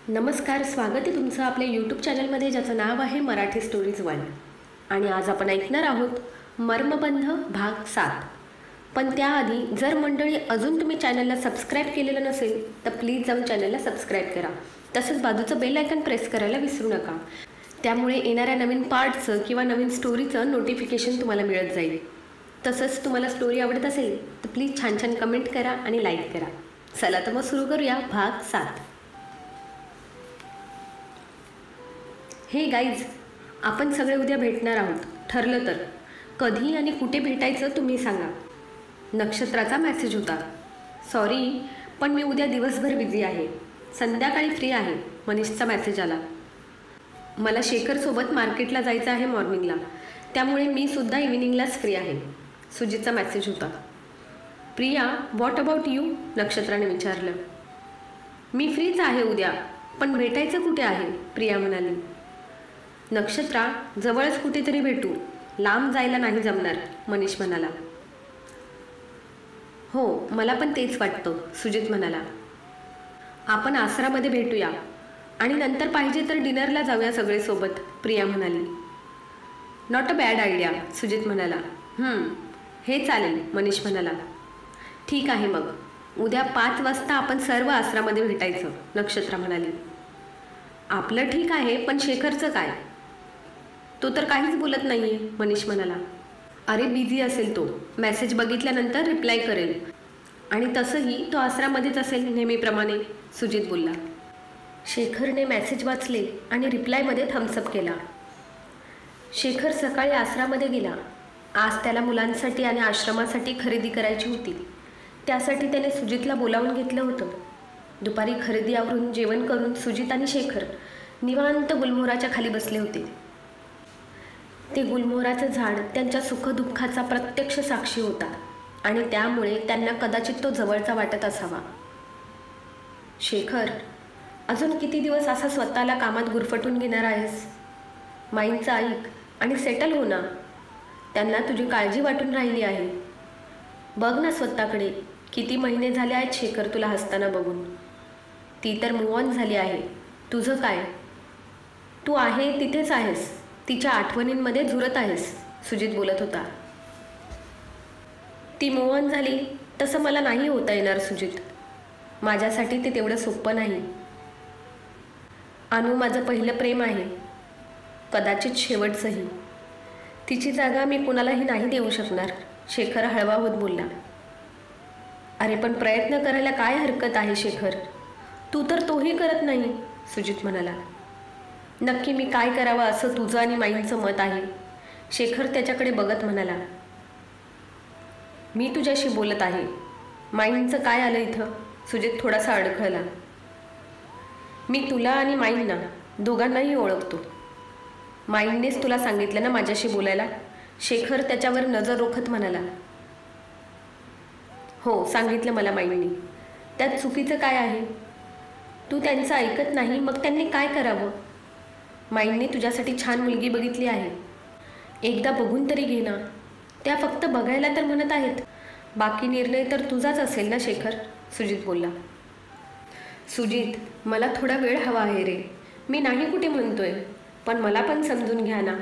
नमस्कार, स्वागत आहे तुमचं आपल्या यूट्यूब चॅनलमध्ये ज्याचं नाव आहे मराठी स्टोरीज 1. आणि आज आपण ऐकणार आहोत मर्मबंध भाग 7. पण त्याआधी जर मंडळी अजून तुम्ही चॅनलला सबस्क्राईब केलेलं नसेल तर प्लीज जाऊन चॅनलला सबस्क्राईब करा. तसंच बाजूचं बेल आयकन प्रेस करायला विसरू नका. त्यामुळे येणाऱ्या नवीन पार्टचं किंवा नवीन स्टोरीचं नोटिफिकेशन तुम्हाला मिळत जाईल. तसंच तुम्हाला स्टोरी आवडत असेल तर प्लीज छान छान कमेंट करा आणि लाईक करा. चला तर मग सुरू करूया भाग 7. हे गाईज, आपण सगळे उद्या भेटणार आहोत. ठरलं तर कधी आणि कुठे भेटायचं तुम्ही सांगा. नक्षत्राचा मेसेज होता. सॉरी, पण मी उद्या दिवसभर बिझी आहे. संध्याकाळी फ्री आहे. मनीषचा मेसेज आला. मला शेखरसोबत मार्केटला जायचं आहे मॉर्निंगला, त्यामुळे मी सुद्धा इव्हिनिंगलाच फ्री आहे. सुजितचा मेसेज होता. Priya, what about you? नक्षत्राने विचारलं. मी फ्रीच आहे उद्या, पण भेटायचं कुठे आहे? प्रिया म्हणाली. नक्षत्रा, जवळच कुठेतरी भेटू, लांब जायला नाही जमणार, मनीष म्हणाला. हो, मला पण तेच वाटतं, सुजित म्हणाला. आपण आसरामध्ये भेटूया आणि नंतर पाहिजे तर डिनरला जाऊया सगळे सोबत, प्रिया म्हणाली. Not a bad idea, Sujit म्हणाला. हे चालेल, मनीष म्हणाला. ठीक आहे, मग उद्या 5 वाजता आपण सर्व आसरामध्ये भेटायचं, नक्षत्रा म्हणाली. आपलं ठीक आहे, पण शेखरचं काय? तो तर काहीच बोलत नाही आहे, मनीष म्हणाला. अरे बिझी असेल तो, मेसेज बघितल्यानंतर रिप्लाय करेल. आणि तसंही तो आसरामध्येच असेल नेहमीप्रमाणे, सुजित बोलला. शेखरने मेसेज वाचले आणि रिप्लायमध्ये थम्सअप केला. शेखर सकाळी आसरामध्ये गेला. आज त्याला मुलांसाठी आणि आश्रमासाठी खरेदी करायची होती. त्यासाठी त्याने सुजितला बोलावून घेतलं होतं. दुपारी खरेदी आवरून जेवण करून सुजित आणि शेखर निवांत गुलमोहराच्या खाली बसले होते. ते गुलमोहराचं झाड त्यांच्या सुखदुःखाचा प्रत्यक्ष साक्षी होता आणि त्यामुळे त्यांना कदाचित तो जवळचा वाटत असावा. शेखर, अजून किती दिवस असा स्वतःला कामात गुरफटून घेणार आहेस? माईंचं ऐक आणि सेटल हो ना. त्यांना तुझी काळजी वाटून राहिली आहे. बघ ना स्वतःकडे. किती महिने झाले आहेत शेखर तुला हसताना बघून. ती तर मूव्ह ऑन झाली आहे. तुझं काय? तू आहे तिथेच आहेस. तिच्या आठवणींमध्ये झुरत आहेस, सुजित बोलत होता. ती मूव्ह ऑन झाली तसं मला नाही होता येणार सुजित. माझ्यासाठी ते तेवढं सोपं नाही. अनु माझं पहिलं प्रेम आहे, कदाचित शेवटचंही. तिची जागा मी कुणालाही नाही देऊ शकणार, शेखर हळवा होत बोलला. अरे पण प्रयत्न करायला काय हरकत आहे शेखर? तू तर तोही करत नाही, सुजित म्हणाला. नक्की मी काय करावं असं तुझं आणि माईंचं मत आहे? शेखर त्याच्याकडे बघत म्हणाला. मी तुझ्याशी बोलत आहे. माईंचं काय आलं इथं? सुजित थोडासा अडखळला. मी तुला आणि माईंना दोघांनाही ओळखतो. माईंनेच तुला सांगितलं ना माझ्याशी बोलायला? शेखर त्याच्यावर नजर रोखत म्हणाला. हो, सांगितलं मला माईंनी. त्यात चुकीचं काय आहे? तू त्यांचं ऐकत नाही, मग त्यांनी काय करावं? माईंनी तुझ्यासाठी छान मुलगी बघितली आहे. एकदा बघून तरी घे ना. त्या फक्त बघायला तर म्हणत आहेत. बाकी निर्णय तर तुझाच असेल ना शेखर, सुजित बोलला. सुजित, मला थोडा वेळ हवा आहे रे. मी नाही कुठे म्हणतोय, पण मला पण समजून घ्या ना.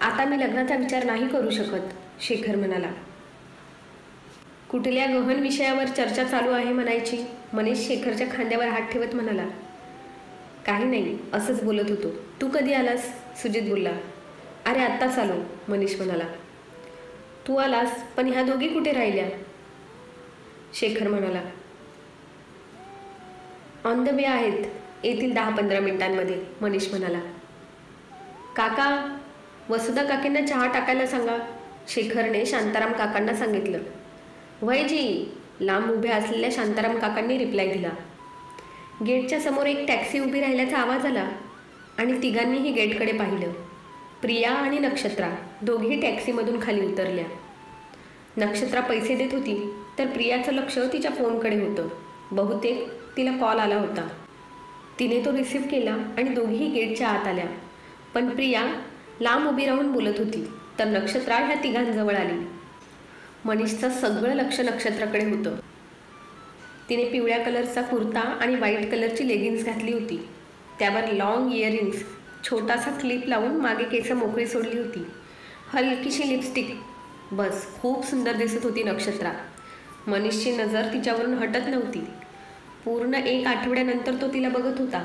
आता मी लग्नाचा विचार नाही करू शकत, शेखर म्हणाला. कुठल्या गहन विषयावर चर्चा चालू आहे म्हणायची? मनीष शेखरच्या खांद्यावर हात ठेवत म्हणाला. काही नाही, असंच बोलत होतो. तू कधी आलास? सुजित बोलला. अरे आत्ताच आलो, मनीष म्हणाला. तू आलास, पण ह्या दोघी कुठे राहिल्या? शेखर म्हणाला. ऑन द वे आहेत, येतील 10-15 मिनिटांमध्ये, मनीष म्हणाला. काका, वसुधा काकींना चहा टाकायला सांगा, शेखरने शांताराम काकांना सांगितलं. वयजी, लांब उभ्या असलेल्या शांताराम काकांनी रिप्लाय दिला. गेटच्या समोर एक टॅक्सी उभी राहिल्याचा आवाज आला आणि तिघांनीही गेटकडे पाहिलं. प्रिया आणि नक्षत्रा दोघेही टॅक्सीमधून खाली उतरल्या. नक्षत्रा पैसे देत होती तर प्रियाचं लक्ष तिच्या फोनकडे होतं. बहुतेक तिला कॉल आला होता. तिने तो रिसीव्ह केला आणि दोघीही गेटच्या आत आल्या. पण प्रिया लांब उभी राहून बोलत होती तर नक्षत्रा ह्या तिघांजवळ आली. मनीषचं सगळं लक्ष नक्षत्राकडे होतं. तिने पिवळ्या कलरचा कुर्ता आणि व्हाईट कलरची लेगिन्स घातली होती. त्यावर लॉंग इयरिंग्स, छोटासा क्लिप लावून मागे केस मोकळी सोडली होती, हलकीशी लिपस्टिक. बस, खूप सुंदर दिसत होती नक्षत्रा. मनीषची नजर तिच्यावरून हटत नव्हती. पूर्ण 1 आठवड्यानंतर तो तिला बघत होता.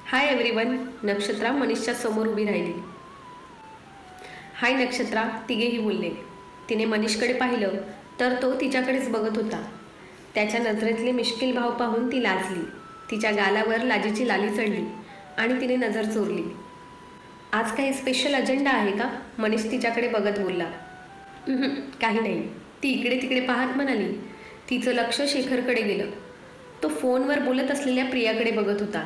Hi everyone. नक्षत्रा मनीषच्या समोर उभी राहिली. हाय नक्षत्रा, तिघेही बोलले. तिने मनीषकडे पाहिलं तर तो तिच्याकडेच बघत होता. त्याच्या नजरेतले मिश्किल भाव पाहून ती लाजली. तिच्या गालावर लाजेची लाली चढली आणि तिने नजर चोरली. आज काही स्पेशल अजेंडा आहे का? मनीष तिच्याकडे बघत बोलला. काही नाही, ती इकडे तिकडे पाहत म्हणाली. तिचं लक्ष शेखरकडे गेलं. तो फोनवर बोलत असलेल्या प्रियाकडे बघत होता.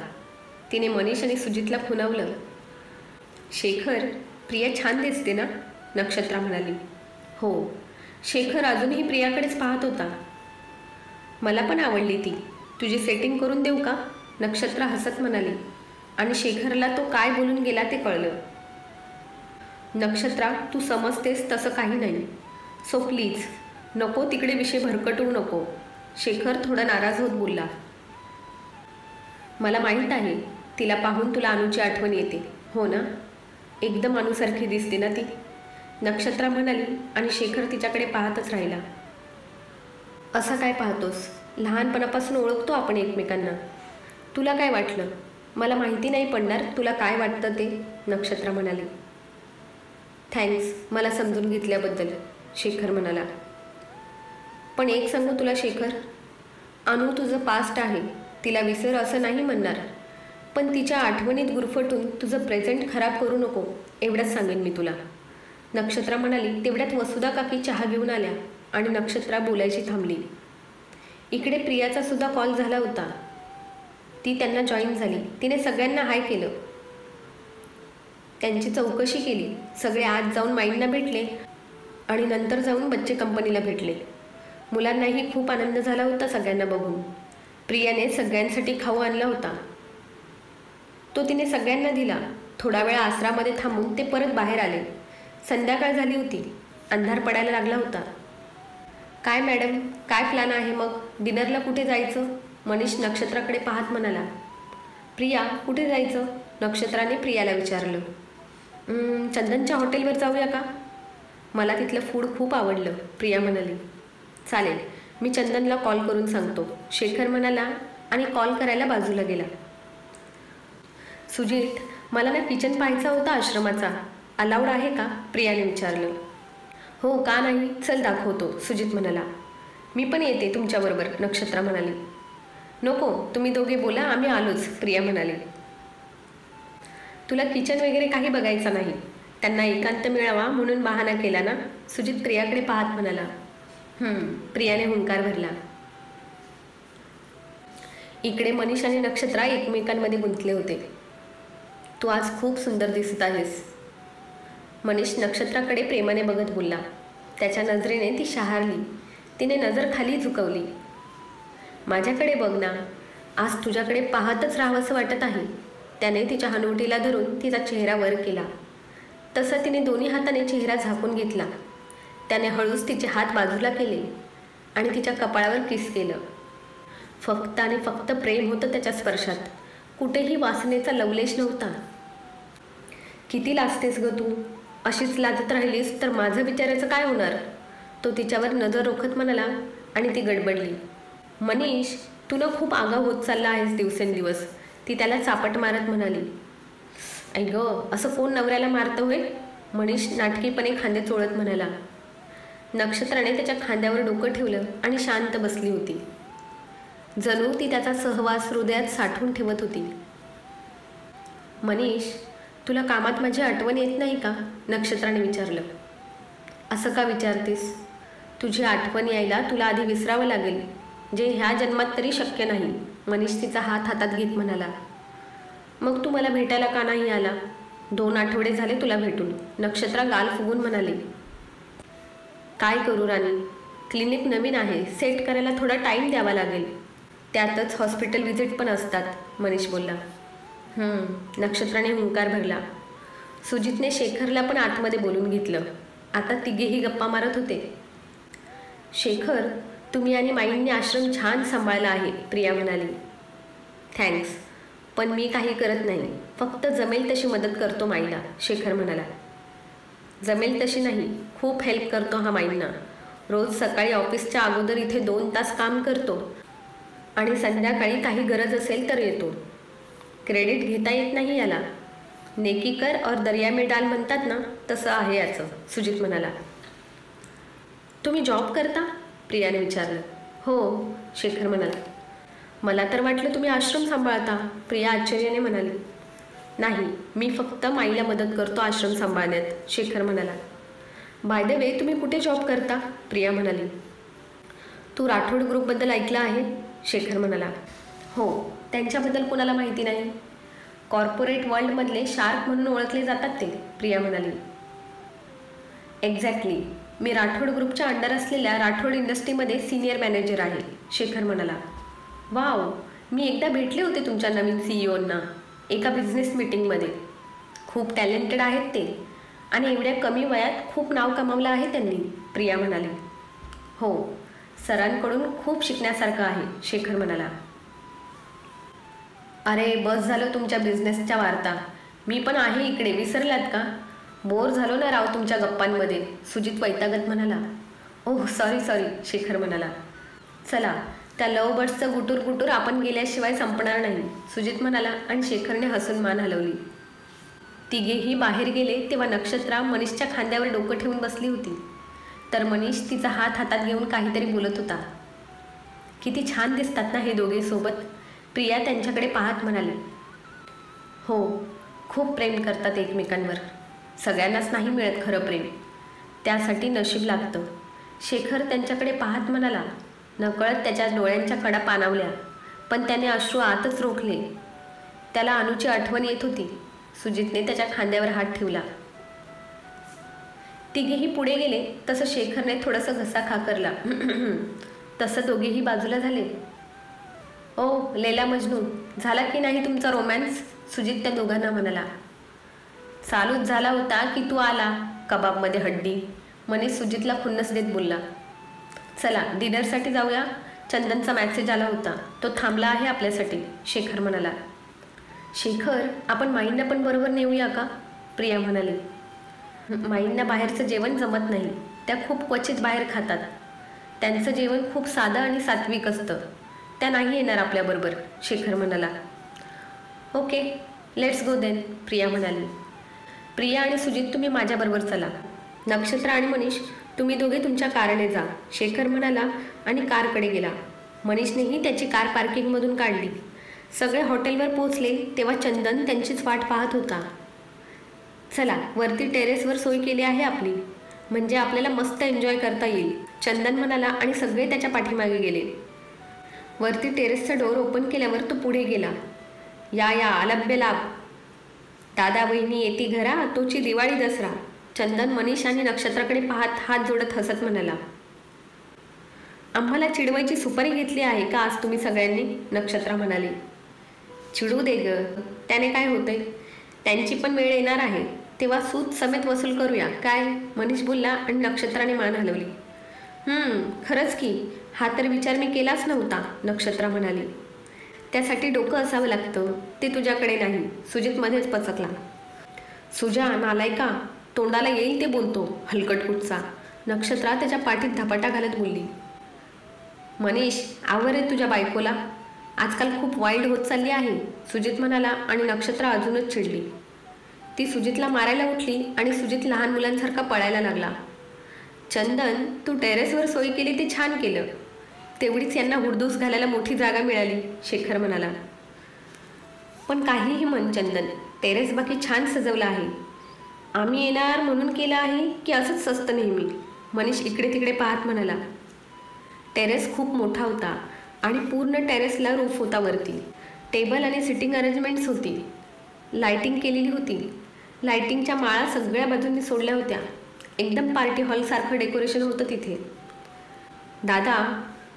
तिने मनीष आणि सुजितला खुणावलं. शेखर, प्रिया छान दिसते ना? नक्षत्रा म्हणाली. हो. शेखर अजूनही प्रियाकडेच पाहत होता. मला पण आवडली ती. तुझी सेटिंग करून देऊ का? नक्षत्रा हसत म्हणाली. आणि शेखरला तो काय बोलून गेला ते कळलं. नक्षत्रा, तू समजतेस तसं काही नाही. सो प्लीज नको तिकडे विषय भरकटवू नको. शेखर थोडा नाराज होत बोलला. मला माहीत आहे, तिला पाहून तुला अनुची आठवण येते, हो ना? एकदम अनुसारखी दिसते ना ती? नक्षत्रा म्हणाली आणि शेखर तिच्याकडे पाहतच राहिला. असं काय पाहतोस? लहानपणापासून ओळखतो आपण एकमेकांना. तुला काय वाटलं? मला माहिती नाही पडणार तुला काय वाटतं ते, नक्षत्रा म्हणाली. थँक्स मला समजून घेतल्याबद्दल, शेखर म्हणाला. पण एक सांगू तुला शेखर, अनु तुझं पास्ट आहे, तिला विसर असं नाही म्हणणार. पण तिच्या आठवणीत गुरफटून तुझं प्रेझेंट खराब करू नको, एवढंच सांगेन मी तुला, नक्षत्रा म्हणाली. तेवढ्यात वसुधा काकी चहा घेऊन आल्या आणि नक्षत्रा बोलायची थांबली. इकडे प्रियाचा सुद्धा कॉल झाला होता. ती त्यांना जॉईन झाली. तिने सगळ्यांना हाय केलं. त्यांची चौकशी केली. सगळे आज जाऊन माईंना भेटले आणि नंतर जाऊन बच्चे कंपनीला भेटले. मुलांनाही खूप आनंद झाला होता सगळ्यांना बघून. प्रियाने सगळ्यांसाठी खाऊ आणला होता. तो तिने सगळ्यांना दिला. थोडा वेळ आसरामध्ये थांबून ते परत बाहेर आले. संध्याकाळ झाली होती. अंधार पडायला लागला होता. काय मॅडम, काय प्लॅन आहे मग? डिनरला कुठे जायचं? मनीष नक्षत्राकडे पाहत म्हणाला. प्रिया, कुठे जायचं? नक्षत्राने प्रियाला विचारलं. चंदनच्या हॉटेलवर जाऊया का? मला तिथलं फूड खूप आवडलं, प्रिया म्हणाली. चालेल, मी चंदनला कॉल करून सांगतो, शेखर म्हणाला आणि कॉल करायला बाजूला गेला. सुजित, मला ना किचन पाहायचा होता आश्रमाचा, अलाउड आहे का? प्रियाने विचारलं. हो, का नाही, चल दाखवतो, सुजित म्हणाला. मी पण येते तुमच्याबरोबर, नक्षत्रा म्हणाली. नको, तुम्ही दोघे बोला, आम्ही आलोच, प्रिया म्हणाली. तुला किचन वगैरे काही बघायचं नाही, त्यांना एकांत मिळावा म्हणून बहाणा केला ना, सुजित प्रियाकडे पाहत म्हणाला. प्रियाने हुंकार भरला. इकडे मनीष आणि नक्षत्रा एकमेकांमध्ये गुंतले होते. तू आज खूप सुंदर दिसत आहेस, मनीष नक्षत्राकडे प्रेमाने बघत बोलला. त्याच्या नजरेने ती शहारली. तिने नजर खाली झुकवली. माझ्याकडे बघ ना, आज तुझ्याकडे पाहतच राहावंसं वाटत आहे. त्याने तिच्या हनुवटीला धरून तिचा चेहरा वर केला. तसं तिने दोन्ही हाताने चेहरा झाकून घेतला. त्याने हळूच तिचे हात बाजूला केले आणि तिच्या कपाळावर किस केलं. फक्त आणि फक्त प्रेम होतं त्याच्या स्पर्शात. कुठेही वासनेचा लवलेश नव्हता. किती लाजतेस ग तू? अशीच लाजत राहिलीस तर माझं विचारायचं काय होणार? तो तिच्यावर नजर रोखत म्हणाला आणि ती गडबडली. मनीष, तू ना खूप आगाऊ होत चालला आहेस दिवसेंदिवस, ती त्याला चापट मारत म्हणाली. ऐ ग, असं कोण नवऱ्याला मारतं होय? मनीष नाटकीपणे खांदे चोळत म्हणाला. नक्षत्राने त्याच्या खांद्यावर डोकं ठेवलं आणि शांत बसली होती. जणू ती त्याचा सहवास हृदयात साठवून ठेवत होती. मनीष, तुला कामात माझी आठवण येत नाही का? नक्षत्राने विचारलं. असं का विचारतेस? तुझी आठवण यायला तुला आधी विसरावं लागेल, जे ह्या जन्मात तरी शक्य नाही, मनीष तिचा हात हातात घेत म्हणाला. मग तू मला भेटायला का नाही आला? 2 आठवडे झाले तुला भेटून, नक्षत्रा गाल फुगून म्हणाली. काय करू राणी, क्लिनिक नवीन आहे, सेट करायला थोडा टाईम द्यावा लागेल. त्यातच हॉस्पिटल व्हिजिट पण असतात, मनीष बोलला. नक्षत्राने हुंकार भरला. सुजितने शेखरला पण आतमध्ये बोलून घेतलं. आता तिघेही गप्पा मारत होते. शेखर, तुम्ही आणि माईंनी आश्रम छान सांभाळला आहे, प्रिया म्हणाली. थँक्स. पण मी काही करत नाही, फक्त जमेल तशी मदत करतो माईला, शेखर म्हणाला. जमेल तशी नाही, खूप हेल्प करतो हा माईंना. रोज सकाळी ऑफिसच्या अगोदर इथे 2 तास काम करतो आणि संध्याकाळी काही गरज असेल तर येतो. क्रेडिट घेता येत नाही याला. नेकी कर और दर्या में डाल म्हणतात ना, तसं आहे याचं, सुजित म्हणाला. तुम्ही जॉब करता? प्रियाने विचारलं. हो, शेखर म्हणाला. मला तर वाटलं तुम्ही आश्रम सांभाळता, प्रिया आश्चर्याने म्हणाली. नाही, मी फक्त माईला मदत करतो आश्रम सांभाळण्यात, शेखर म्हणाला. बाय द वे, तुम्ही कुठे जॉब करता? प्रिया म्हणाली. तू राठोड ग्रुपबद्दल ऐकलं आहे? शेखर म्हणाला. हो, त्यांच्याबद्दल कुणाला माहिती नाही? कॉर्पोरेट वर्ल्डमधले शार्क म्हणून ओळखले जातात ते, प्रिया म्हणाली. एक्झॅक्टली, मी राठोड ग्रुपच्या अंडर असलेल्या राठोड इंडस्ट्रीमध्ये सिनियर मॅनेजर आहे, शेखर म्हणाला. वाव, मी एकदा भेटले होते तुमच्या नवीन CEOंना एका बिझनेस मीटिंगमध्ये. खूप टॅलेंटेड आहेत ते आणि एवढ्या कमी वयात खूप नाव कमावलं आहे त्यांनी, प्रिया म्हणाली. हो, सरांकडून खूप शिकण्यासारखं आहे, शेखर म्हणाला. अरे बस झालं तुमच्या बिझनेसच्या वार्ता, मी पण आहे इकडे, विसरलात का? बोर झालो ना राव तुमच्या गप्पांमध्ये, सुजित वैतागत म्हणाला. ओह सॉरी, शेखर म्हणाला. चला, त्या लव बर्ड्सचं गुटूर गुटूर आपण गेल्याशिवाय संपणार नाही, सुजित म्हणाला आणि शेखरने हसून मान हलवली. तिघेही बाहेर गेले तेव्हा नक्षत्रा मनीषच्या खांद्यावर डोकं ठेवून बसली होती, तर मनीष तिचा हात हातात घेऊन काहीतरी बोलत होता. किती छान दिसतात ना हे दोघे सोबत, प्रिया त्यांच्याकडे पाहत म्हणाली. हो, खूप प्रेम करतात एकमेकांवर. सगळ्यांनाच नाही मिळत खरं प्रेम, त्यासाठी नशीब लागतं, शेखर त्यांच्याकडे पाहत म्हणाला. नकळत त्याच्या डोळ्यांच्या कडा पाणावल्या, पण त्याने अश्रू आतच रोखले. त्याला अनुची आठवण येत होती. सुजितने त्याच्या खांद्यावर हात ठेवला. तिघेही पुढे गेले तसं शेखरने थोडंसं घसा खाकरला. तसं दोघेही बाजूला झाले. ओ लैला मजनू, झाला की नाही तुमचा रोमॅन्स? सुजित त्या दोघांना म्हणाला. चालूच झाला होता की तू आला, कबाबमध्ये हड्डी, मनीष सुजितला खुन्नस देत बोलला. चला डिनरसाठी जाऊया, चंदनचा मॅसेज आला होता, तो थांबला आहे आपल्यासाठी, शेखर म्हणाला. शेखर, आपण माईंना पण बरोबर नेऊया का? प्रिया म्हणाली. माईंना बाहेरचं जेवण जमत नाही, त्या खूप क्वचित बाहेर खातात. त्यांचं जेवण खूप साधं आणि सात्विक असतं, त्या नाही येणार आपल्याबरोबर, शेखर म्हणाला. Okay, let's go then, Priya म्हणाली. प्रिया आणि सुजित तुम्ही माझ्याबरोबर चला. नक्षत्र आणि मनीष तुम्ही दोघे तुमच्या कारने जा, शेखर म्हणाला आणि कारकडे गेला. मनीषनेही त्याची कार पार्किंगमधून काढली. सगळे हॉटेलवर पोहोचले तेव्हा चंदन त्यांचीच वाट पाहत होता. चला, वरती टेरेसवर सोय केली आहे आपली, म्हणजे आपल्याला मस्त एन्जॉय करता येईल, चंदन म्हणाला आणि सगळे त्याच्या पाठीमागे गेले. वरती टेरेसचा डोर ओपन केल्यावर तो पुढे गेला. या अलभ्य लाभ, दादा वहिनी येती घरा, तोची दिवाळी दसरा, चंदन मनीष आणि नक्षत्राकडे पाहत हात जोडत हसत म्हणाला. आम्हाला चिडवायची सुपारी घेतली आहे का आज तुम्ही सगळ्यांनी? नक्षत्रा म्हणाली. चिडू दे ग, त्याने काय होतंय, त्यांची पण वेळ येणार आहे, तेव्हा सूद समेत वसूल करूया काय? मनीष बोलला आणि नक्षत्राने मान हलवली. खरंच की, हा तर विचार मी केलाच नव्हता, नक्षत्रा म्हणाली. त्यासाठी डोकं असावं लागतं, ते तुझ्याकडे नाही, सुजित मध्येच पचकला. सुजा नालायका, तोंडाला येईल ते बोलतो, हलकटपुटचा, नक्षत्रा त्याच्या पाठीत धपाटा घालत बोलली. मनीष, आवर आहे तुझ्या बायकोला, आजकाल खूप वाईल्ड होत चालली आहे, सुजित म्हणाला आणि नक्षत्रा अजूनच चिडली. ती सुजितला मारायला उठली आणि सुजित लहान मुलांसारखा पळायला लागला. चंदन, तू टेरेसवर सोय केली ते छान केलं, तेवढीच यांना हुडदूस घालायला मोठी जागा मिळाली, शेखर म्हणाला. पण काहीही म्हण चंदन, टेरेस बाकी छान सजवलं आहे, आम्ही येणार म्हणून केलं आहे की असंच असतं नेहमी? मनीष इकडे तिकडे पाहत म्हणाला. टेरेस खूप मोठा होता आणि पूर्ण टेरेसला रूफ होता वरती. टेबल आणि सिटिंग अरेंजमेंट्स होती, लाईटिंग केलेली होती. लाईटिंगच्या माळा सगळ्या बाजूंनी सोडल्या होत्या. एकदम पार्टी हॉलसारखं डेकोरेशन होतं तिथे. दादा,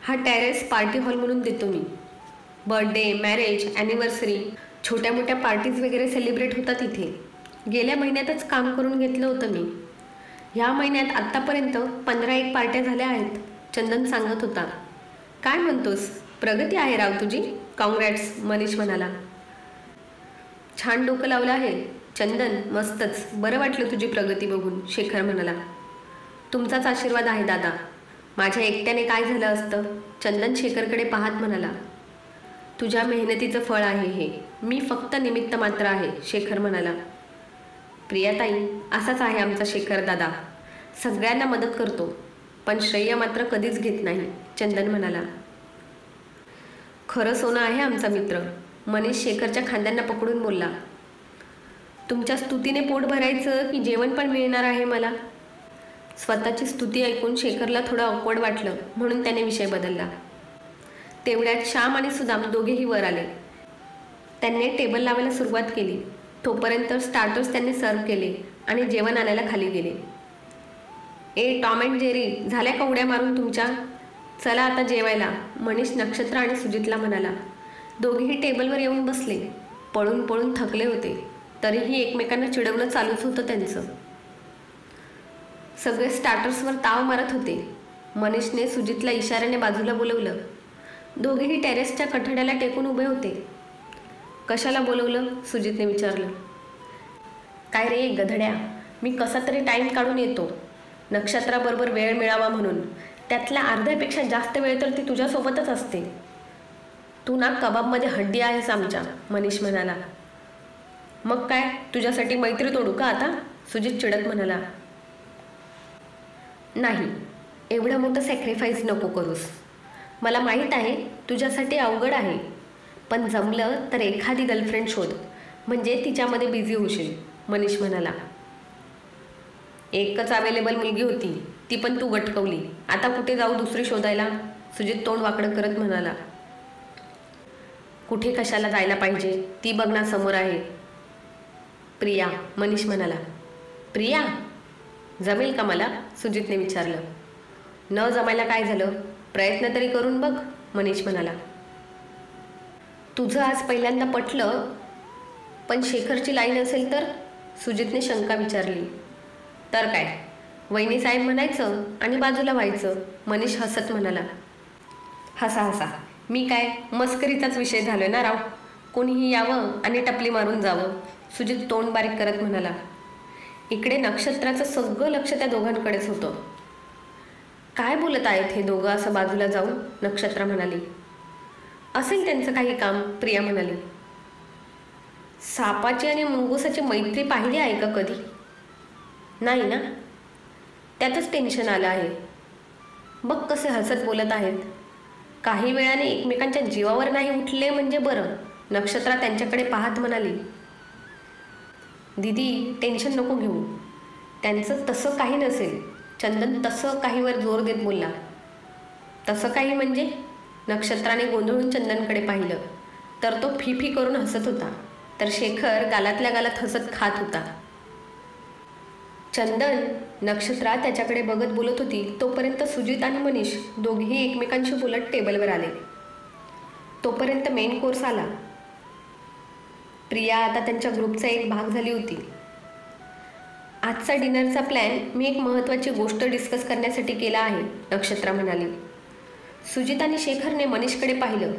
हा टेरेस पार्टी हॉल म्हणून देतो मी. बर्थडे, मॅरेज, ॲनिव्हर्सरी, छोट्या मोठ्या पार्टीज वगैरे सेलिब्रेट होतात इथे. गेल्या महिन्यातच काम करून घेतलं होतं मी. ह्या महिन्यात आत्तापर्यंत 15-1 पार्ट्या झाल्या आहेत, चंदन सांगत होता. काय म्हणतोस, प्रगती आहे राव तुझी, कॉंग्रॅट्स, मनीष म्हणाला. छान डोकं लावलं आहे चंदन, मस्तच. बरं वाटलं तुझी प्रगती बघून, शेखर म्हणाला. तुमचाच आशीर्वाद आहे दादा. माझ्या एकट्याने काय झालं असतं? चंदन शेखरकडे पाहत म्हणाला. तुझ्या मेहनतीचं फळ आहे हे. मी फक्त निमित्त मात्र आहे, शेखर म्हणाला. प्रियाताई, असाच आहे आमचा शेखर दादा. सगळ्यांना मदत करतो, पण श्रेय मात्र कधीच घेत नाही, चंदन म्हणाला. खरं सोनं आहे आमचा मित्र, मनीष शेखरच्या खांद्यांना पकडून बोलला. तुमच्या स्तुतीने पोट भरायचं की जेवण पण मिळणार आहे मला? स्वतःची स्तुती ऐकून शेखरला थोडं ऑकवर्ड वाटलं, म्हणून त्याने विषय बदलला. तेवढ्यात श्याम आणि सुदाम दोघेही वर आले. त्यांनी टेबल लावायला सुरुवात केली. तोपर्यंत स्टार्टर्स त्यांनी सर्व केले आणि जेवण आणायला खाली गेले. टॉम अँड जेरी, झाल्या का उड्या मारून तुमच्या? चला आता जेवायला, मनीष नक्षत्र आणि सुजितला म्हणाला. दोघेही टेबलवर येऊन बसले. पळून पळून थकले होते, तरीही एकमेकांना चिडवणं चालूच होतं त्यांचं. सगळे स्टार्टर्सवर ताव मारत होते. मनीषने सुजितला इशाऱ्याने बाजूला बोलवलं. दोघेही टेरेसच्या कठड्याला टेकून उभे होते. कशाला बोलवलं? सुजितने विचारलं. काय रे गधड्या, मी कसा तरी टाईम काढून येतो, नक्षत्राबरोबर वेळ मिळावा म्हणून. त्यातल्या अर्ध्यापेक्षा जास्त वेळ तर ती तुझ्यासोबतच असते. तू ना कबाबमध्ये हड्डी आहेस आमच्या, मनीष म्हणाला. मग काय, तुझ्यासाठी मैत्री तोडू का आता? सुजित चिडत म्हणाला. नाही, एवढं मोठं सॅक्रिफाईस नको करूस. मला माहीत आहे तुझ्यासाठी अवघड आहे, पण जमलं तर एखादी गर्लफ्रेंड शोध, म्हणजे तिच्यामध्ये बिझी होशील, मनीष म्हणाला. एकच अवेलेबल मुलगी होती, ती पण तू गटकवली. आता कुठे जाऊ दुसरी शोधायला? सुजित तोंड वाकडं करत म्हणाला. कुठे कशाला जायला पाहिजे, ती बघ ना समोर आहे. प्रिया, मनीष म्हणाला. प्रिया? जमेल का मला? सुजितने विचारलं. न जमायला काय झालं, प्रयत्न तरी करून बघ, मनीष म्हणाला. तुझं आज पहिल्यांदा पटलं, पण शेखरची लाईन असेल तर? सुजितने शंका विचारली. तर काय, वहिनी साहेब म्हणायचं आणि बाजूला व्हायचं, मनीष हसत म्हणाला. हसा हसा, मी काय मस्करीचाच विषय झालोय ना राव. कोणीही यावं आणि टपली मारून जावं, सुजित तोंड बारीक करत म्हणाला. इकडे नक्षत्राचं सगळं लक्ष त्या दोघांकडेच होतं. काय बोलत आहेत हे दोघं असं बाजूला जाऊन, नक्षत्रा म्हणाली. असेल त्यांचं काही काम, प्रिया म्हणाली. सापाची आणि मुंगुसाची मैत्री पाहिली आहे का कधी? नाही ना, त्यातच टेन्शन आलं आहे. बघ कसे हसत बोलत आहेत. काही वेळाने एकमेकांच्या जीवावर नाही उठले म्हणजे बरं, नक्षत्रा त्यांच्याकडे पाहत म्हणाली. दीदी, टेन्शन नको घेऊ, त्यांचं तसं काही नसेल, चंदन तसं काहीवर जोर देत बोलला. तसं काही म्हणजे? नक्षत्राने गोंधळून चंदनकडे पाहिलं तर तो फी फी करून हसत होता, तर शेखर गालातल्या गालात हसत खात होता. चंदन, नक्षत्रा त्याच्याकडे बघत बोलत होती तोपर्यंत सुजित आणि मनीष दोघेही एकमेकांशी बोलत टेबलवर आले. तोपर्यंत मेन कोर्स आला. प्रिया आता त्यांच्या ग्रुपचा एक भाग झाली होती. आजचा डिनरचा प्लॅन मी एक महत्त्वाची गोष्ट डिस्कस करण्यासाठी केला आहे, नक्षत्रा म्हणाली. सुजित आणि शेखरने मनीषकडे पाहिलं.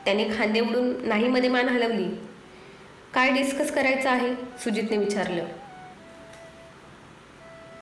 त्याने खांदे उडून नाहीमध्ये मान हलवली. काय डिस्कस करायचं आहे? सुजितने विचारलं.